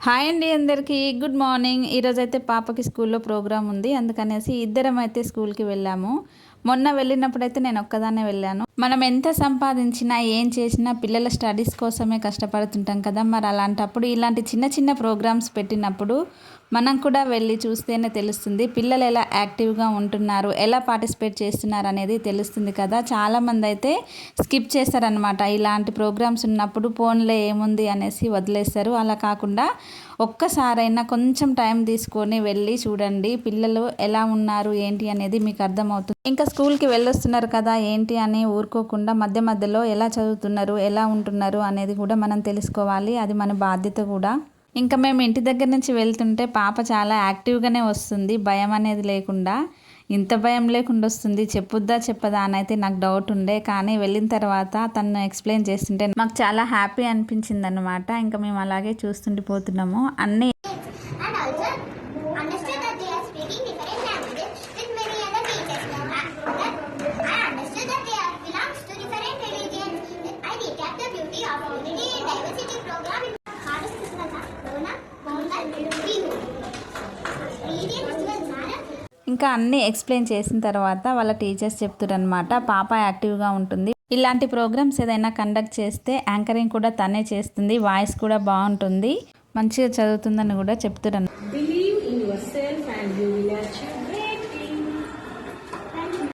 Hi అండి అందరికీ good morning. ఈరోజైతే పాపకి స్కూల్లో ప్రోగ్రామ్ ఉంది, అందుకనేసి ఇద్దరం అయితే స్కూల్కి వెళ్ళాము. మొన్న వెళ్ళినప్పుడైతే నేను ఒక్కదాన్నే వెళ్ళాను. మనం ఎంత సంపాదించినా ఏం చేసినా పిల్లల స్టడీస్ కోసమే కష్టపడుతుంటాం కదా. మరి అలాంటప్పుడు ఇలాంటి చిన్న చిన్న ప్రోగ్రామ్స్ పెట్టినప్పుడు మనం కూడా వెళ్ళి చూస్తేనే తెలుస్తుంది పిల్లలు ఎలా యాక్టివ్గా ఉంటున్నారు, ఎలా పార్టిసిపేట్ చేస్తున్నారు అనేది తెలుస్తుంది కదా. చాలామంది అయితే స్కిప్ చేస్తారనమాట. ఇలాంటి ప్రోగ్రామ్స్ ఉన్నప్పుడు ఫోన్లో ఏముంది అనేసి వదిలేస్తారు. అలా కాకుండా ఒక్కసారైనా కొంచెం టైం తీసుకొని వెళ్ళి చూడండి పిల్లలు ఎలా ఉన్నారు ఏంటి అనేది మీకు అర్థమవుతుంది. ఇంకా స్కూల్కి వెళ్ళొస్తున్నారు కదా ఏంటి అని ఊరుకోకుండా మధ్య మధ్యలో ఎలా చదువుతున్నారు, ఎలా ఉంటున్నారు అనేది కూడా మనం తెలుసుకోవాలి. అది మన బాధ్యత కూడా. ఇంకా మేము ఇంటి దగ్గర నుంచి వెళ్తుంటే పాప చాలా యాక్టివ్గానే వస్తుంది, భయం అనేది లేకుండా. ఇంత భయం లేకుండా వస్తుంది, చెప్పుద్దా చెప్పదా అని అయితే నాకు డౌట్ ఉండే. కానీ వెళ్ళిన తర్వాత తను ఎక్స్ప్లెయిన్ చేస్తుంటే మాకు చాలా హ్యాపీ అనిపించింది అనమాట. ఇంకా మేము అలాగే చూస్తుండిపోతున్నాము. అన్నీ ఇంకా అన్నీ ఎక్స్ప్లెయిన్ చేసిన తర్వాత వాళ్ళ టీచర్స్ చెప్తారనమాట పాప యాక్టివ్గా ఉంటుంది. ఇలాంటి ప్రోగ్రామ్స్ ఏదైనా కండక్ట్ చేస్తే యాంకరింగ్ కూడా తనే చేస్తుంది, వాయిస్ కూడా బాగుంటుంది, మంచిగా చదువుతుందని కూడా చెప్తున్నారు. Believe in yourself and you